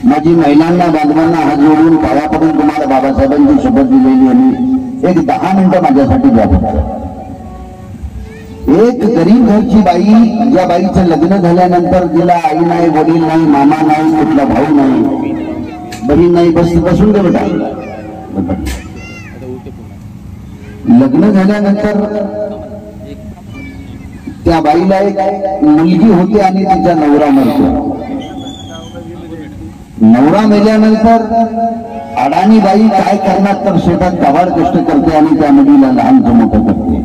माझी महिलांना बांधवांना हात जोडून पाया पडून तुम्हाला बाबासाहेबांची शपथ दिलेली आणि एक 10 मिनिटं माझ्यासाठी द्या. एक गरीब घरची बाई, ज्या बाईचं लग्न झाल्यानंतर तिला आई नाही, वडील नाही, मामा नाही, कुठला भाऊ नाही, बहीण नाही, बसून दे बेटा. लग्न झाल्यानंतर त्या बाईला एक मुलगी होती आणि तिचा नवरा मरतो. नवरा मेल्यानंतर अडाणी बाई काय करणार तर शेतात कबाड कष्ट करते आणि त्या मुलीला लहानचं मोठं करते.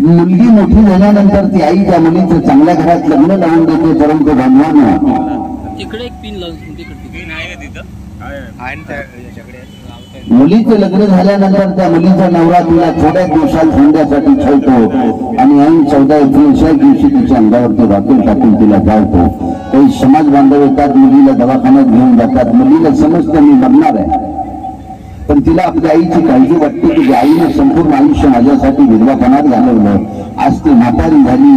मुलगी मोठी झाल्यानंतर ती आई त्या मुलीचं चांगल्या घरात लग्न लावून देते. परंतु बांधवांना मुलीचं लग्न झाल्यानंतर त्या मुलीचा नवरा तिला थोड्या दिवसात धंद्यासाठी ठेवतो आणि ऐन 14 एप्रिलच्या दिवशी तिच्या अंगावरती राखेल टाकून तिला जाळतो. काही समाज बांधव येतात, मुलीला दवाखान्यात घेऊन जातात. मुलीला समजतं मी मरणार आहे, पण तिला आपल्या आईची काळजी वाटते की आईने संपूर्ण आयुष्य माझ्यासाठी विधवापणात घालवलं. आज ती म्हातारी झाली,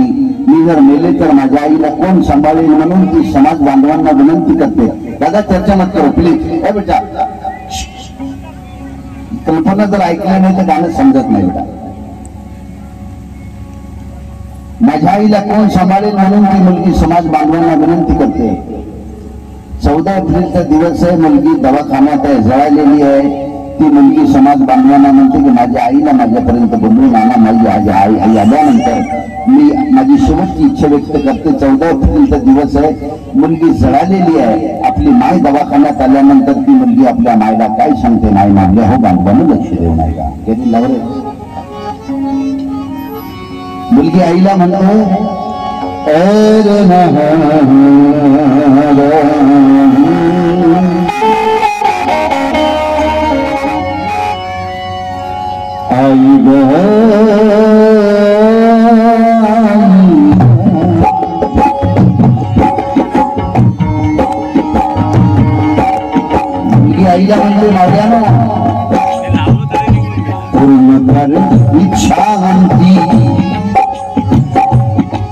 मी जर मेले तर माझ्या आईला कोण सांभाळेल, म्हणून ती समाज बांधवांना विनंती करते, दादा चर्चा मत करो प्लीज. बेटा कल्पना जर ऐकलं नाही तर गाणं समजत नाही. माझ्या आईला कोण सांभाळेल म्हणून ती मुलगी समाज बांधवांना विनंती करते. 14 एप्रिलचा दिवस आहे, मुलगी दवाखान्यात आहे, जळालेली आहे. ती मुलगी समाज बांधवांना म्हणते की माझ्या आईला माझ्यापर्यंत बोलवून आणा. माझी आई आल्यानंतर मी माझी शेवटची इच्छा व्यक्त करते. 14 एप्रिलचा दिवस आहे, मुलगी जळालेली आहे. आपली माय दवाखान्यात आल्यानंतर ती मुलगी आपल्या मायला काय सांगते, माय मागल्या हो बांधवानं लक्ष देऊ नाही का. कधी लावले मुलगी आईला म्हणते आई मुलगी आईला म्हणते मावल्यानं पूर्ण कर इच्छा म्हणती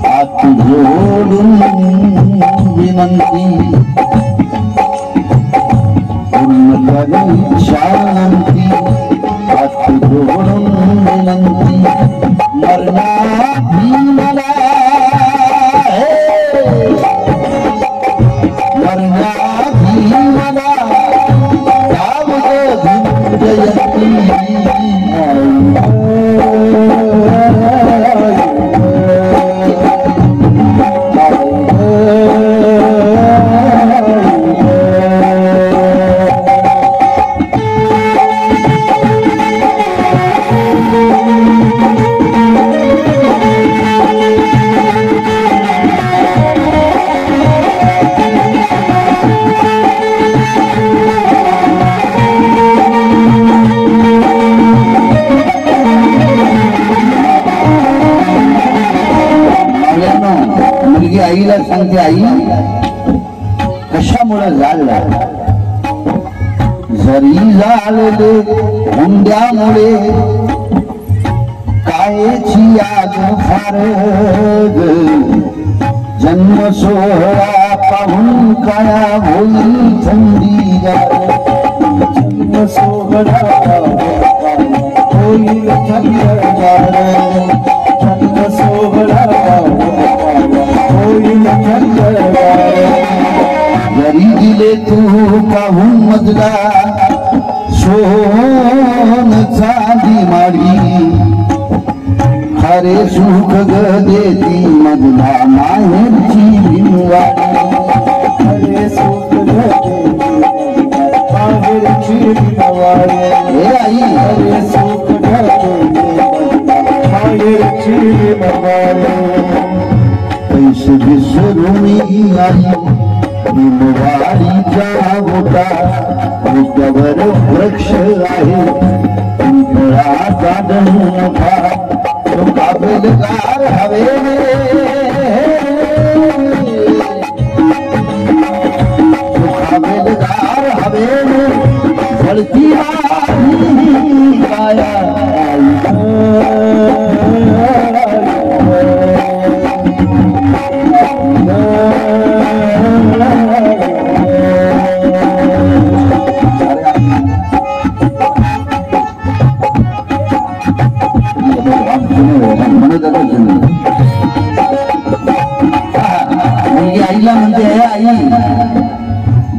हात जोडून विनंती. पूर्ण कर इच्छा म्हणती हात जोडून विनंती. मरणाधी मला मरणाधी मला जयंती. आईला सांगते, आई कशामुळे जाळलं, जरी जाळले हुंड्यामुळे कायची आग फार. जन्म सोहळा पाहून काया होईल थंडी गार. जन्म सोहळा होईल थंडी गार. जन्म सोहळा जरी दिले तू पाहून मजला सोन चांदी माडी. खरे सुख ग देती मजला माहेरची भिनवाडी. खरे सुख ग देती माहेरची भिनवाडी. हे आई खरे सुख ग देती माहेरची भिनवाडी. पैसे विसरून आई भीमवाडीचा गोटा. वृक्षावर वृक्ष आहे पिंपळाचा मोठा. तो काबेलदार हवे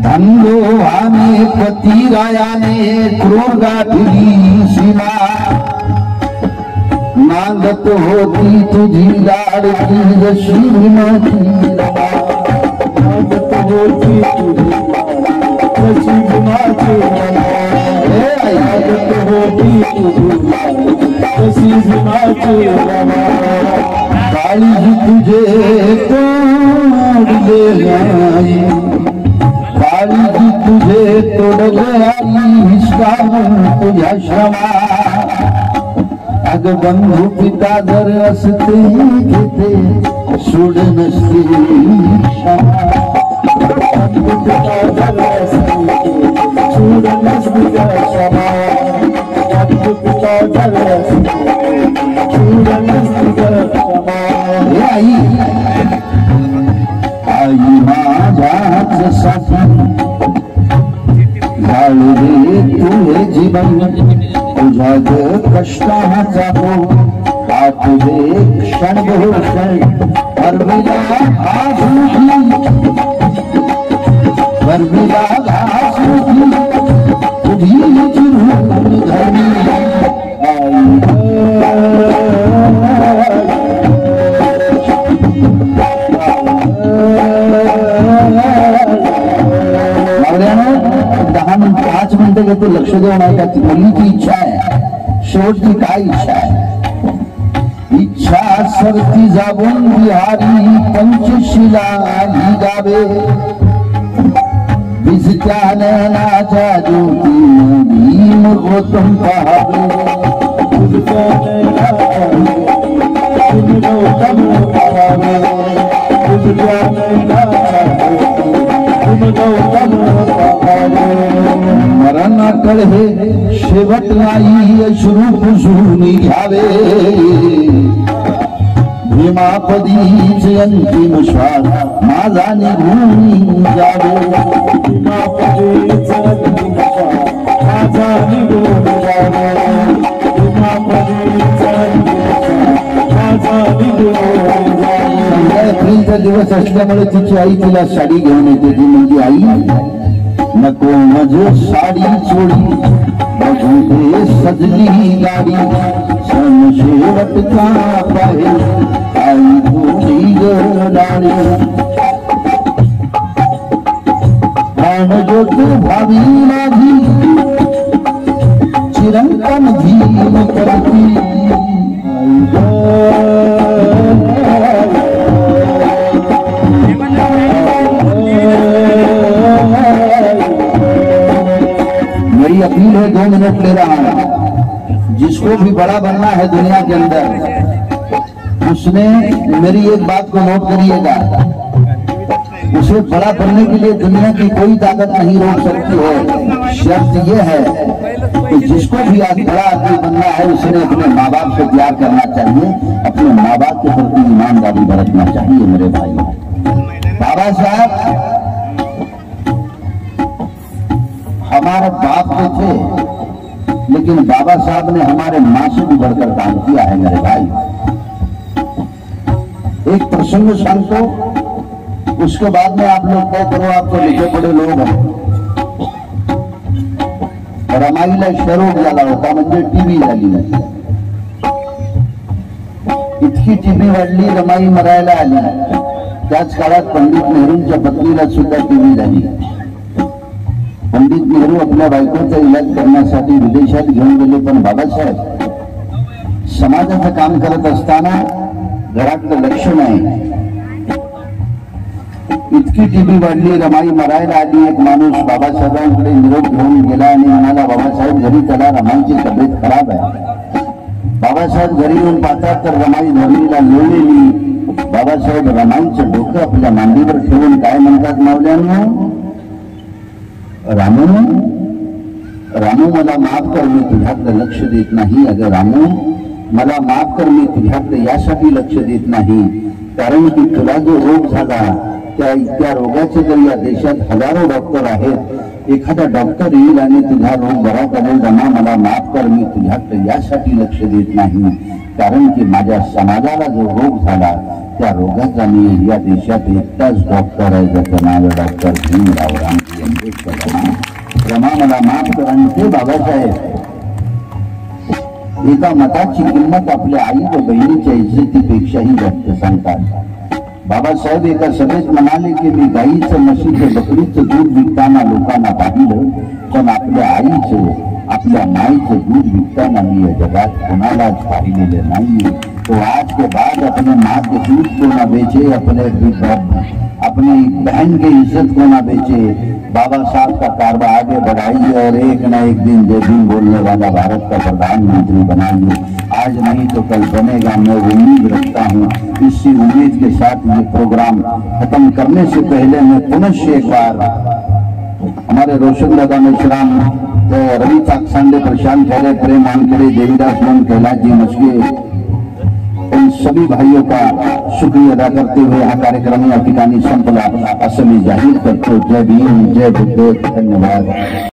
धंदो आने पती रायाने क्रूर गाठली सीमा मागत होती तुझी लाडकी जशी माझी रमा मागत होती तुझी जशी माझी रमा मागत होती तुझी जशी माझी रमा काळजी तुझे तोड देणारी काळजी तुझे तोडले आई हिसकावून तुझ्या श्रमा अग बंधू पिता जर असते घेते सोड नसते क्षमा बंधू पिता जर असते सोड नसते क्षमा बंधू पिता जर असते सोड नसते क्षमा हे आई माझ्याच साथी घालू दे तुझे जीवन तुझ्या कष्टाचा तो हात दे क्षणभर परमिला घासूची तुझी चिरून धरणी पाच मिनिटं घेतो लक्ष देऊन ऐका मुलीची इच्छा आहे शेवटची काय इच्छा आहे इच्छा सरती जाबून बिहारी पंचशिला ही गावे भिजत्या नयनाच्या ज्योती भीम गौतम पहावे भिजत्या नयनाच्या ज्योती गौतम पहावे भिजत्या नयनाच्या मरणाकड हे शेवट नाही अश्रू पुसून घ्यावे भीमापदीचे अंतिम श्वास माझा निघून जावे भीमापदीचे अंतिम श्वास माझा निघून जावे भीमापदीचे अंतिम श्वास माझा निघून जावे एप्रिलचा दिवस असल्यामुळे तिची आई तिला साडी घेऊन येते ती म्हणजे आई नको मज साडी चोडी बघू दे सजली गाडी सण शेवटचा पाहे आई तुझी गडाडी प्राणज्योत भावी माझी चिरंतन धीम करती मेरी अपील है 2 मिनट ले रहा हूं जिसको भी बड़ा बनना है दुनिया के अंदर उसने मेरी एक बात को नोट करिएगा उसे बड़ा बनने के लिए दुनिया की कोई ताकत नहीं रोक सकती है शर्त यह है कि जिसको भी आज बड़ा आदमी बनना है उसने अपने माँ बाप से प्यार करना चाहिए अपने माँ बाप के प्रति ईमानदारी बरतना चाहिए मेरे भाई बाबा साहब हमारे बाप तो थे लेकिन बाबा साहब ने हमारे मां से भी बढ़कर काम किया है मेरे भाई एक प्रसंग सांगतो उसके बाद में आप लोग तय करो आप तो लिखे पड़े लोग हैं रमाईला क्षयरोग झाला होता म्हणजे टीबी झाली नाही इतकी टीबी वाढली रमाई मरायला आली त्याच काळात पंडित नेहरूंच्या पत्नीला सुद्धा टीबी झाली पंडित नेहरू आपल्या बायकोचा इलाज करण्यासाठी विदेशात घेऊन गेले पण बाबासाहेब समाजाचं काम करत असताना घरातलं लक्ष नाही इतकी टीबी वाढली रमाई मरायला आली एक माणूस बाबासाहेबांकडे निरोप घेऊन गेला आणि म्हणाला बाबासाहेब घरी चला रमाईची तब्येत खराब आहे बाबासाहेब घरी येऊन पाहतात तर रमाई धरणीला लोळलेली बाबासाहेब रमाईचं डोकं आपल्या मांडीवर ठेवून काय म्हणतात मावल्यांनो रामू रामू मला माफ कर मी तुझ्याकडे लक्ष देत नाही अगं रामू मला माफ कर मी तुझ्याकडे यासाठी लक्ष देत नाही कारण की तुला जो रोग झाला त्या रोगाचे जर या देशात हजारो डॉक्टर आहेत एखादा डॉक्टर येईल आणि तुझा रोग बरा करेल रमा मला माफ कर मी तुझ्याकडे यासाठी लक्ष देत नाही कारण की माझ्या समाजाला जो रोग झाला त्या रोगाचा मी या देशात एकटाच डॉक्टर आहे, ज्याचं नाव डॉक्टर भीमराव रामजी आंबेडकर. रमा मला माफ करा. आणि ते बाबासाहेब एका मताची किंमत आपल्या आई व बहिणीच्या इज्जतीपेक्षाही जास्त सांगतात. बाबासाहेब एका सभेत म्हणाले की मी गाईचं म्हशीचं बकरीचं दूध विकताना लोकांना पाहिलं, पण आपल्या आईचं आपल्या माईचं दूध विकताना मी या जगात कोणालाच पाहिलेलं नहीं. तो आज के बाद अपने माँ के दूध को ना बेचे, अपनी बहन की इज्जत को ना बेचे. बाबा साहब का कारवा आगे बढ़ाइए और एक न एक दिन जय भीम बोलने वाला भारत का प्रधानमंत्री बनाइए. आज नहीं तो कल बनेगा, मैं उम्मीद रखता हूँ. इसी उम्मीद के साथ ये प्रोग्राम खत्म करने से पहले मैं पुनः एक बार हमारे रोशन दादा मेश्राम, रवि चाकसांडे, प्रशांत खैरे, प्रेम वानखेड़े, देवीदास मोहन, कैलाश जी मस्के, इन सभी भाइयों का शुक्रिया अदा करते हुए हा कार्यक्रम या ठिकाणी संपला असं मी जाहीर करतो. जय भीम, जय बुद्ध, धन्यवाद.